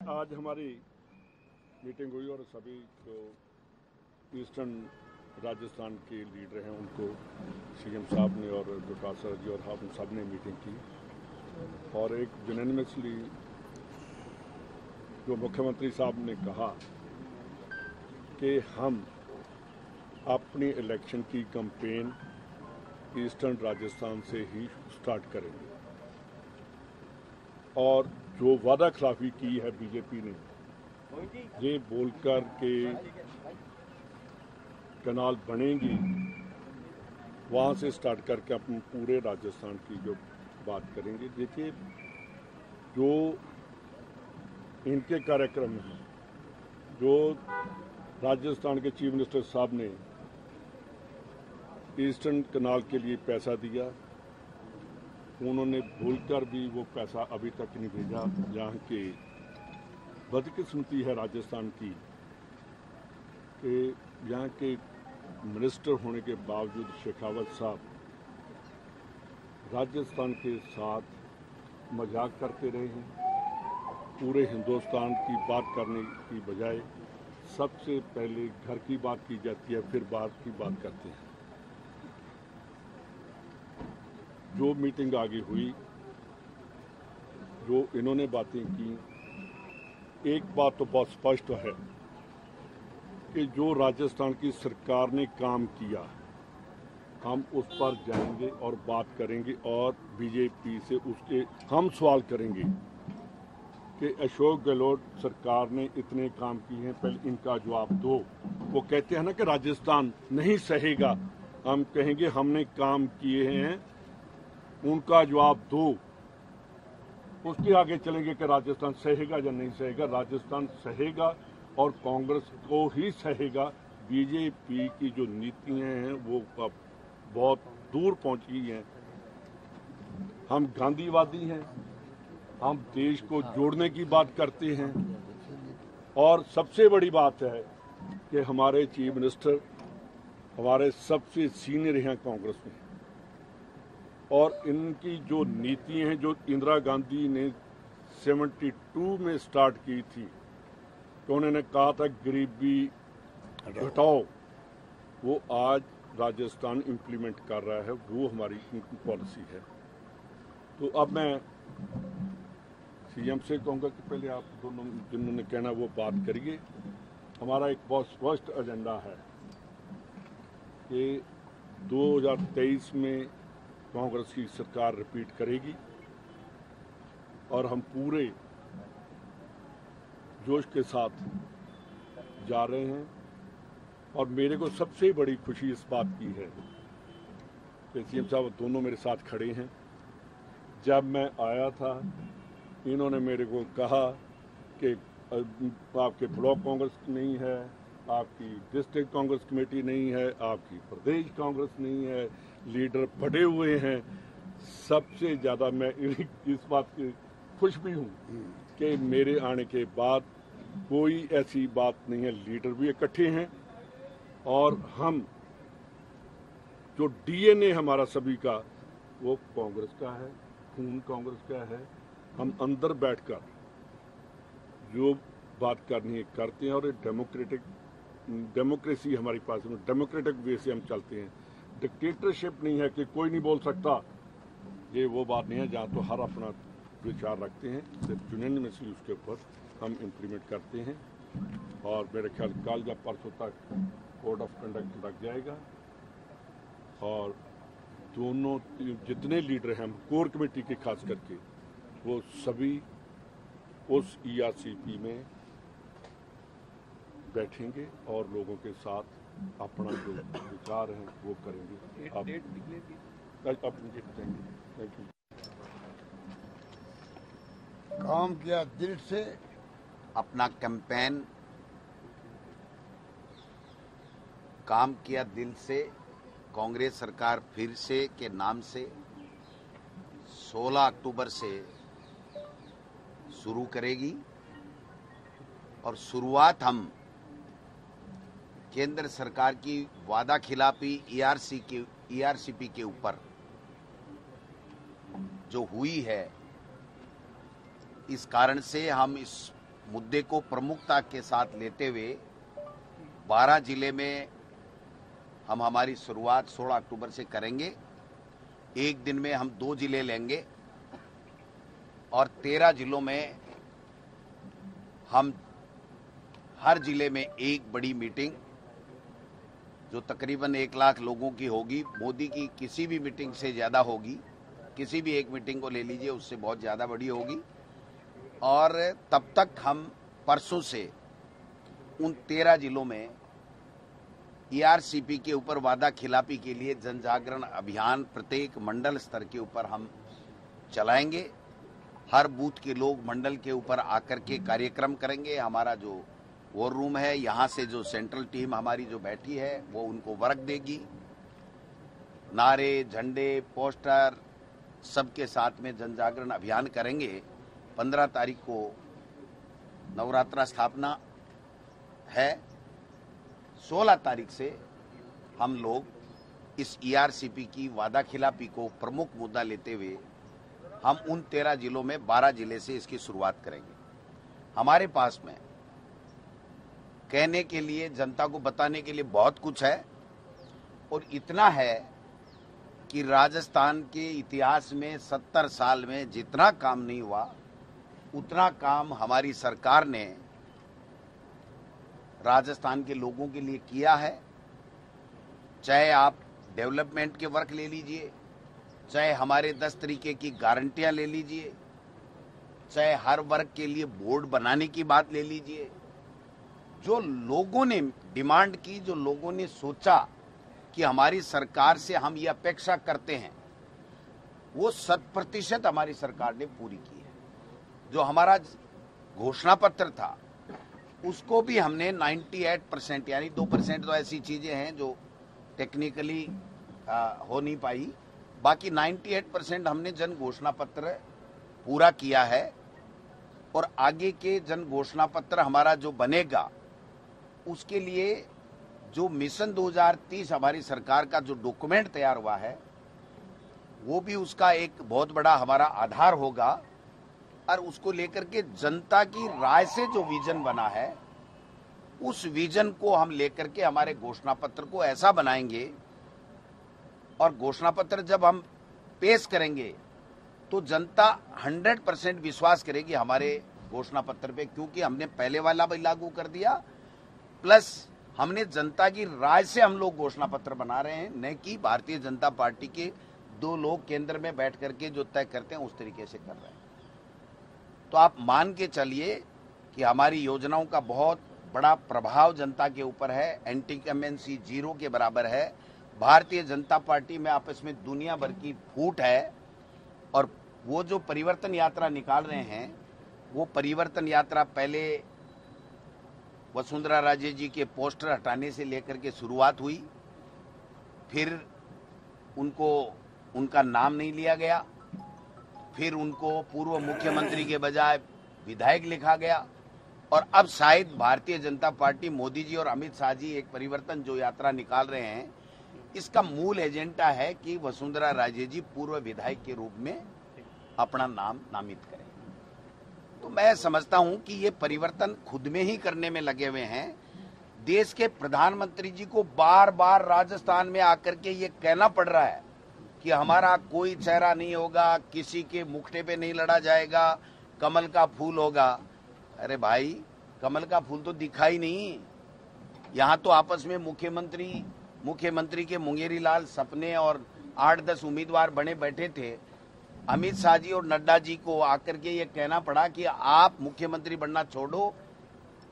आज हमारी मीटिंग हुई और सभी जो ईस्टर्न राजस्थान के लीडर हैं उनको सीएम साहब ने और डॉक्टर सर जी और हम सब ने मीटिंग की और एक यूनानिमसली जो मुख्यमंत्री साहब ने कहा कि हम अपनी इलेक्शन की कैंपेन ईस्टर्न राजस्थान से ही स्टार्ट करेंगे और जो वादा खिलाफी की है बीजेपी ने ये बोलकर के कनाल बनेंगी वहां से स्टार्ट करके अपन पूरे राजस्थान की जो बात करेंगे। देखिए जो इनके कार्यक्रम हैं, जो राजस्थान के चीफ मिनिस्टर साहब ने ईस्टर्न कनाल के लिए पैसा दिया, उन्होंने भूलकर भी वो पैसा अभी तक नहीं भेजा। यहाँ के बदकिस्मती है राजस्थान की कि यहाँ के मिनिस्टर होने के बावजूद शेखावत साहब राजस्थान के साथ मजाक करते रहे हैं। पूरे हिंदुस्तान की बात करने की बजाय सबसे पहले घर की बात की जाती है, फिर बाहर की बात करते हैं। जो मीटिंग आगे हुई, जो इन्होंने बातें की, एक बात तो बहुत स्पष्ट है कि जो राजस्थान की सरकार ने काम किया हम उस पर जाएंगे और बात करेंगे और बीजेपी से उसके हम सवाल करेंगे कि अशोक गहलोत सरकार ने इतने काम किए हैं, पहले इनका जवाब दो। वो कहते हैं ना कि राजस्थान नहीं सहेगा, हम कहेंगे हमने काम किए हैं, उनका जवाब दो। उसके आगे चलेंगे कि राजस्थान सहेगा या नहीं सहेगा। राजस्थान सहेगा और कांग्रेस को ही सहेगा। बीजेपी की जो नीतियां हैं वो अब बहुत दूर पहुंच गई हैं। हम गांधीवादी हैं, हम देश को जोड़ने की बात करते हैं और सबसे बड़ी बात है कि हमारे चीफ मिनिस्टर हमारे सबसे सीनियर हैं कांग्रेस में और इनकी जो नीति हैं जो इंदिरा गांधी ने 72 में स्टार्ट की थी, तो उन्होंने कहा था गरीबी घटाओ, वो आज राजस्थान इम्प्लीमेंट कर रहा है, वो हमारी पॉलिसी है। तो अब मैं सीएम से कहूँगा कि पहले आप दोनों जिन्होंने कहना वो बात करिए। हमारा एक बहुत स्पष्ट एजेंडा है कि 2023 में कांग्रेस की सरकार रिपीट करेगी और हम पूरे जोश के साथ जा रहे हैं। और मेरे को सबसे बड़ी खुशी इस बात की है कि सीएम साहब दोनों मेरे साथ खड़े हैं। जब मैं आया था इन्होंने मेरे को कहा कि आपके ब्लॉक कांग्रेस नहीं है, आपकी डिस्ट्रिक्ट कांग्रेस कमेटी नहीं है, आपकी प्रदेश कांग्रेस नहीं है, लीडर पड़े हुए हैं। सबसे ज़्यादा मैं इस बात की खुश भी हूँ कि मेरे आने के बाद कोई ऐसी बात नहीं है, लीडर भी इकट्ठे हैं और हम जो डीएनए हमारा सभी का वो कांग्रेस का है, खून कांग्रेस का है। हम अंदर बैठकर जो बात करनी है करते हैं और डेमोक्रेसी हमारे पास में, डेमोक्रेटिक वे से हम चलते हैं। डिक्टेटरशिप नहीं है कि कोई नहीं बोल सकता, ये वो बात नहीं है जहाँ तो हर अपना विचार रखते हैं। सिर्फ यूनानिमसली उसके ऊपर हम इम्प्लीमेंट करते हैं और मेरे ख्याल कल या परसों तक कोड ऑफ कंडक्ट लग जाएगा और दोनों जितने लीडर हैं हम कोर कमेटी के खास करके वो सभी उस ईआरसीपी में बैठेंगे और लोगों के साथ अपना जो विचार हैं वो करेंगे। आप मुझे बताएंगे। Thank you. काम किया दिल से, अपना कैंपेन काम किया दिल से कांग्रेस सरकार फिर से के नाम से 16 अक्टूबर से शुरू करेगी और शुरुआत हम केंद्र सरकार की वादा खिलाफी ईआरसीपी के ऊपर जो हुई है, इस कारण से हम इस मुद्दे को प्रमुखता के साथ लेते हुए 12 जिले में हम हमारी शुरुआत 16 अक्टूबर से करेंगे। एक दिन में हम 2 जिले लेंगे और 13 जिलों में हम हर जिले में एक बड़ी मीटिंग जो तकरीबन 1 लाख लोगों की होगी, मोदी की किसी भी मीटिंग से ज़्यादा होगी, किसी भी एक मीटिंग को ले लीजिए उससे बहुत ज़्यादा बड़ी होगी। और तब तक हम परसों से उन 13 जिलों में ERCP के ऊपर वादा खिलाफी के लिए जन जागरण अभियान प्रत्येक मंडल स्तर के ऊपर हम चलाएंगे। हर बूथ के लोग मंडल के ऊपर आकर के कार्यक्रम करेंगे। हमारा जो वॉर रूम है, यहाँ से जो सेंट्रल टीम हमारी जो बैठी है वो उनको वर्क देगी। नारे, झंडे, पोस्टर सबके साथ में जन जागरण अभियान करेंगे। 15 तारीख को नवरात्रा स्थापना है। 16 तारीख से हम लोग इस ERCP की वादा खिलाफी को प्रमुख मुद्दा लेते हुए हम उन 13 जिलों में 12 जिले से इसकी शुरुआत करेंगे। हमारे पास में कहने के लिए, जनता को बताने के लिए बहुत कुछ है और इतना है कि राजस्थान के इतिहास में 70 साल में जितना काम नहीं हुआ उतना काम हमारी सरकार ने राजस्थान के लोगों के लिए किया है। चाहे आप डेवलपमेंट के वर्क ले लीजिए, चाहे हमारे 10 तरीके की गारंटियां ले लीजिए, चाहे हर वर्ग के लिए बोर्ड बनाने की बात ले लीजिए। जो लोगों ने डिमांड की, जो लोगों ने सोचा कि हमारी सरकार से हम ये अपेक्षा करते हैं, वो 100% हमारी सरकार ने पूरी की है। जो हमारा घोषणा पत्र था उसको भी हमने 98%, यानी 2% तो ऐसी चीजें हैं जो टेक्निकली हो नहीं पाई, बाकी 98% हमने जन घोषणा पत्र पूरा किया है। और आगे के जन घोषणा पत्र हमारा जो बनेगा उसके लिए जो मिशन 2030 हमारी सरकार का जो डॉक्यूमेंट तैयार हुआ है वो भी उसका एक बहुत बड़ा हमारा आधार होगा। और उसको लेकर के जनता की राय से जो विजन बना है उस विजन को हम लेकर के हमारे घोषणा पत्र को ऐसा बनाएंगे। और घोषणा पत्र जब हम पेश करेंगे तो जनता 100% विश्वास करेगी हमारे घोषणा पत्र पे, क्योंकि हमने पहले वाला भी लागू कर दिया, प्लस हमने जनता की राय से हम लोग घोषणा पत्र बना रहे हैं, न कि भारतीय जनता पार्टी के 2 लोग केंद्र में बैठ करके जो तय करते हैं उस तरीके से कर रहे हैं। तो आप मान के चलिए कि हमारी योजनाओं का बहुत बड़ा प्रभाव जनता के ऊपर है। एंटी इंकम्बेंसी 0 के बराबर है। भारतीय जनता पार्टी में आपस में दुनिया भर की फूट है। और वो जो परिवर्तन यात्रा निकाल रहे हैं वो परिवर्तन यात्रा पहले वसुंधरा राजे जी के पोस्टर हटाने से लेकर के शुरुआत हुई, फिर उनका नाम नहीं लिया गया, फिर उनको पूर्व मुख्यमंत्री के बजाय विधायक लिखा गया, और अब शायद भारतीय जनता पार्टी, मोदी जी और अमित शाह जी एक परिवर्तन जो यात्रा निकाल रहे हैं, इसका मूल एजेंडा है कि वसुंधरा राजे जी पूर्व विधायक के रूप में अपना नाम नामित करें। तो मैं समझता हूं कि ये परिवर्तन खुद में ही करने में लगे हुए हैं। देश के प्रधानमंत्री जी को बार बार राजस्थान में आकर के ये कहना पड़ रहा है कि हमारा कोई चेहरा नहीं होगा, किसी के मुखड़े पे नहीं लड़ा जाएगा, कमल का फूल होगा। अरे भाई, कमल का फूल तो दिखा ही नहीं। यहाँ तो आपस में मुख्यमंत्री के मुंगेरी लाल सपने और 8-10 उम्मीदवार बने बैठे थे। अमित शाह जी और नड्डा जी को आकर के ये कहना पड़ा कि आप मुख्यमंत्री बनना छोड़ो,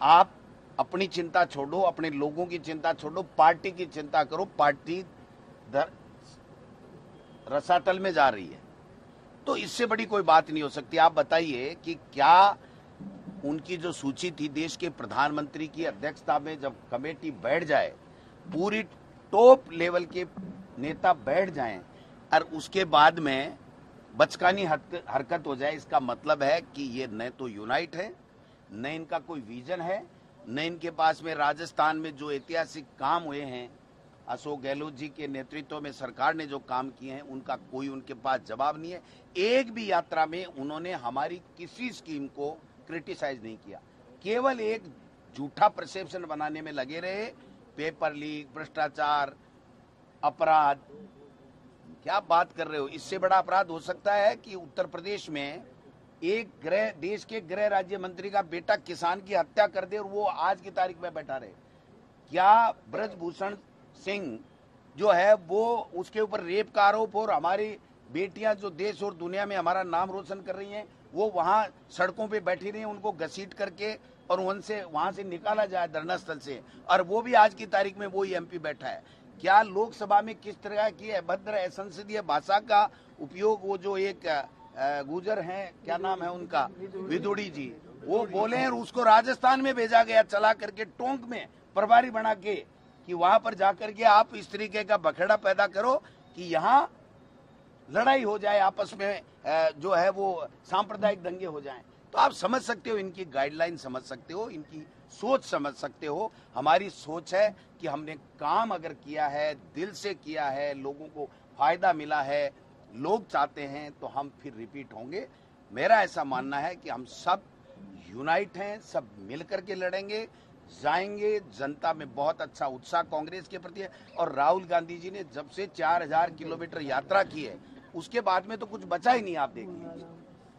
आप अपनी चिंता छोड़ो, अपने लोगों की चिंता छोड़ो, पार्टी की चिंता करो, पार्टी रसातल में जा रही है। तो इससे बड़ी कोई बात नहीं हो सकती। आप बताइए कि क्या उनकी जो सूची थी, देश के प्रधानमंत्री की अध्यक्षता में जब कमेटी बैठ जाए, पूरी टॉप लेवल के नेता बैठ जाएं और उसके बाद में बचकानी हरकत हो जाए, इसका मतलब है कि ये न तो यूनाइट है, न इनका कोई विजन है, न इनके पास में राजस्थान में जो ऐतिहासिक काम हुए हैं, अशोक गहलोत जी के नेतृत्व में सरकार ने जो काम किए हैं उनका कोई उनके पास जवाब नहीं है। एक भी यात्रा में उन्होंने हमारी किसी स्कीम को क्रिटिसाइज नहीं किया। केवल एक झूठा परसेप्शन बनाने में लगे रहे। पेपर लीक, भ्रष्टाचार, अपराध, क्या बात कर रहे हो? इससे बड़ा अपराध हो सकता है कि उत्तर प्रदेश में एक देश के गृह राज्य मंत्री का बेटा किसान की हत्या कर दे और वो आज की तारीख में बैठा रहे। क्या ब्रजभूषण सिंह जो है वो उसके ऊपर रेप का आरोप और हमारी बेटियां जो देश और दुनिया में हमारा नाम रोशन कर रही हैं वो वहां सड़कों पे बैठी रही हैं, उनको घसीट करके और उनसे वहां से निकाला जाए धरना स्थल से, और वो भी आज की तारीख में वही एमपी बैठा है। क्या लोकसभा में किस तरह की अभद्र असंसदीय भाषा का उपयोग वो जो एक गुजर हैं, क्या नाम है उनका, विदुड़ी जी, वो बोले और उसको राजस्थान में भेजा गया चला करके टोंक में प्रभारी बना के कि वहां पर जाकर के आप इस तरीके का बखेड़ा पैदा करो कि यहाँ लड़ाई हो जाए आपस में, जो है वो सांप्रदायिक दंगे हो जाएं। तो आप समझ सकते हो, इनकी गाइडलाइन समझ सकते हो, इनकी सोच समझ सकते हो। हमारी सोच है कि हमने काम अगर किया है, दिल से किया है, लोगों को फायदा मिला है, लोग चाहते हैं, तो हम फिर रिपीट होंगे। मेरा ऐसा मानना है कि हम सब यूनाइट हैं, सब मिलकर के लड़ेंगे, जाएंगे। जनता में बहुत अच्छा उत्साह कांग्रेस के प्रति है। और राहुल गांधी जी ने जब से 4000 किलोमीटर यात्रा की है उसके बाद में तो कुछ बचा ही नहीं। आप देख लीजिए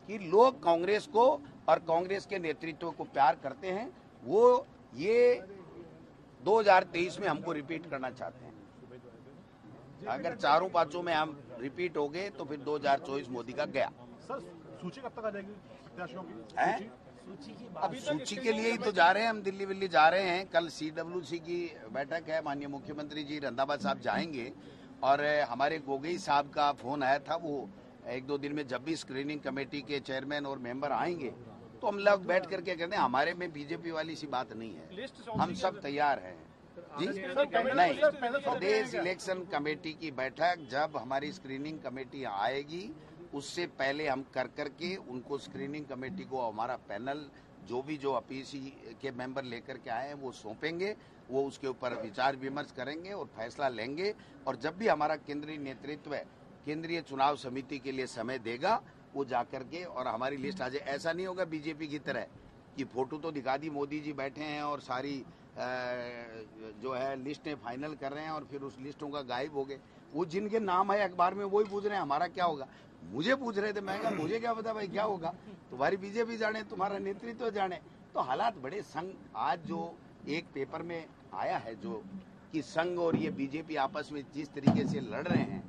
कि लोग कांग्रेस को और कांग्रेस के नेतृत्व को प्यार करते हैं। वो ये 2023 में हमको रिपीट करना चाहते हैं। अगर चारों पांचों में हम रिपीट हो गए तो फिर 2024 मोदी का गया। सर, सूची कब तक आ जाएगी प्रत्याशियों की? है? अब सूची के लिए ही तो जा रहे हैं हम, दिल्ली जा रहे हैं। कल CWC की बैठक है, माननीय मुख्यमंत्री जी रंधावा साहब जाएंगे और हमारे गोगई साहब का फोन आया था, वो 1-2 दिन में जब भी स्क्रीनिंग कमेटी के चेयरमैन और मेंबर आएंगे तो हम लोग बैठ करके कहते हैं हमारे में बीजेपी वाली सी बात नहीं है, हम सब तैयार हैं जी। नहीं, प्रदेश इलेक्शन कमेटी की बैठक जब हमारी स्क्रीनिंग कमेटी आएगी उससे पहले हम कर करके उनको स्क्रीनिंग कमेटी को हमारा पैनल जो भी जो अपीसी के मेंबर लेकर के आए हैं वो सौंपेंगे, वो उसके ऊपर विचार विमर्श करेंगे और फैसला लेंगे। और जब भी हमारा केंद्रीय नेतृत्व केंद्रीय चुनाव समिति के लिए समय देगा वो जाकर के और हमारी लिस्ट आ जाए। ऐसा नहीं होगा बीजेपी की तरह कि फोटो तो दिखा दी, मोदी जी बैठे हैं और सारी जो है लिस्टें फाइनल कर रहे हैं और फिर उस लिस्टों का गायब हो गए। वो जिनके नाम है अखबार में वही पूछ रहे हैं हमारा क्या होगा। मुझे पूछ रहे थे, मैं कहा मुझे क्या पता भाई क्या होगा, तुम्हारी बीजेपी जाने, तुम्हारा नेतृत्व जाने। तो हालात बड़े संग, आज जो एक पेपर में आया है जो कि संघ और ये बीजेपी आपस में जिस तरीके से लड़ रहे हैं,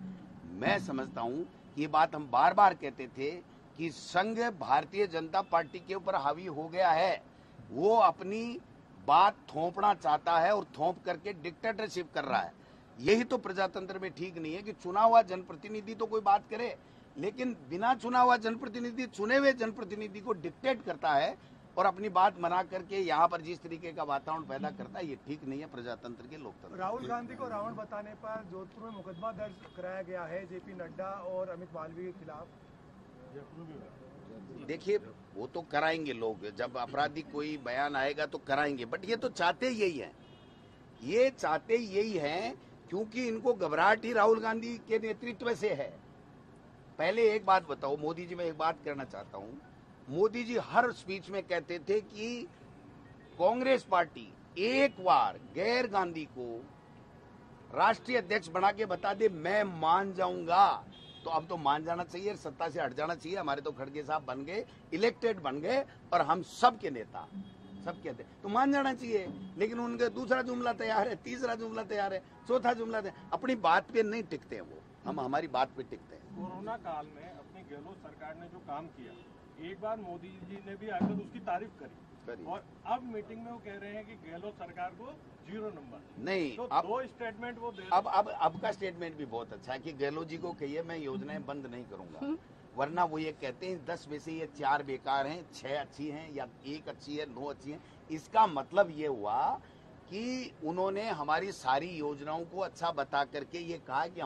मैं समझता हूँ ये बात हम बार बार कहते थे कि संघ भारतीय जनता पार्टी के ऊपर हावी हो गया है। वो अपनी बात थोपना चाहता है और थोप करके डिक्टेटरशिप कर रहा है। यही तो प्रजातंत्र में ठीक नहीं है कि चुना हुआ जनप्रतिनिधि तो कोई बात करे, लेकिन बिना चुना हुआ जनप्रतिनिधि चुने हुए जनप्रतिनिधि को डिक्टेट करता है और अपनी बात मना करके यहाँ पर जिस तरीके का वातावरण पैदा करता है, ये ठीक नहीं है प्रजातंत्र के लोकतंत्र। राहुल गांधी को रावण बताने पर जोधपुर में मुकदमा दर्ज कराया गया है जेपी नड्डा और अमित मालवीय के खिलाफ। देखिए वो तो कराएंगे लोग, जब अपराधी कोई बयान आएगा तो कराएंगे, बट ये तो चाहते यही है, ये चाहते यही है क्योंकि इनको घबराहट ही राहुल गांधी के नेतृत्व से है। पहले एक बात बताओ मोदी जी, मैं एक बात करना चाहता हूं, मोदी जी हर स्पीच में कहते थे कि कांग्रेस पार्टी एक बार गैर गांधी को राष्ट्रीय अध्यक्ष बना के बता दे मैं मान जाऊंगा। तो अब तो मान जाना चाहिए, सत्ता से हट जाना चाहिए। हमारे तो खड़गे साहब बन गए, इलेक्टेड बन गए और हम सबके नेता, सब कहते तो मान जाना चाहिए। लेकिन उनके दूसरा जुमला तैयार है, तीसरा जुमला तैयार है, चौथा जुमला तैयार, अपनी बात पे नहीं टिकते हैं वो, हम हमारी बात पे टिकते हैं। कोरोना काल में अपनी गहलोत सरकार ने जो काम किया, एक बार मोदी जी ने भी आकर उसकी तारीफ करी और अब मीटिंग में वो कह रहे हैं कि गहलोत सरकार को 0 नंबर। नहीं, तो अब 2 स्टेटमेंट वो दे अब का स्टेटमेंट भी बहुत अच्छा है कि गहलोत जी को कहिए मैं योजनाएं बंद नहीं करूंगा, वरना वो ये कहते हैं 10 में से ये 4 बेकार हैं, 6 अच्छी हैं या 1 अच्छी है, 9 अच्छी हैं। इसका मतलब ये हुआ कि उन्होंने हमारी सारी योजनाओं को अच्छा बता करके ये कहा कि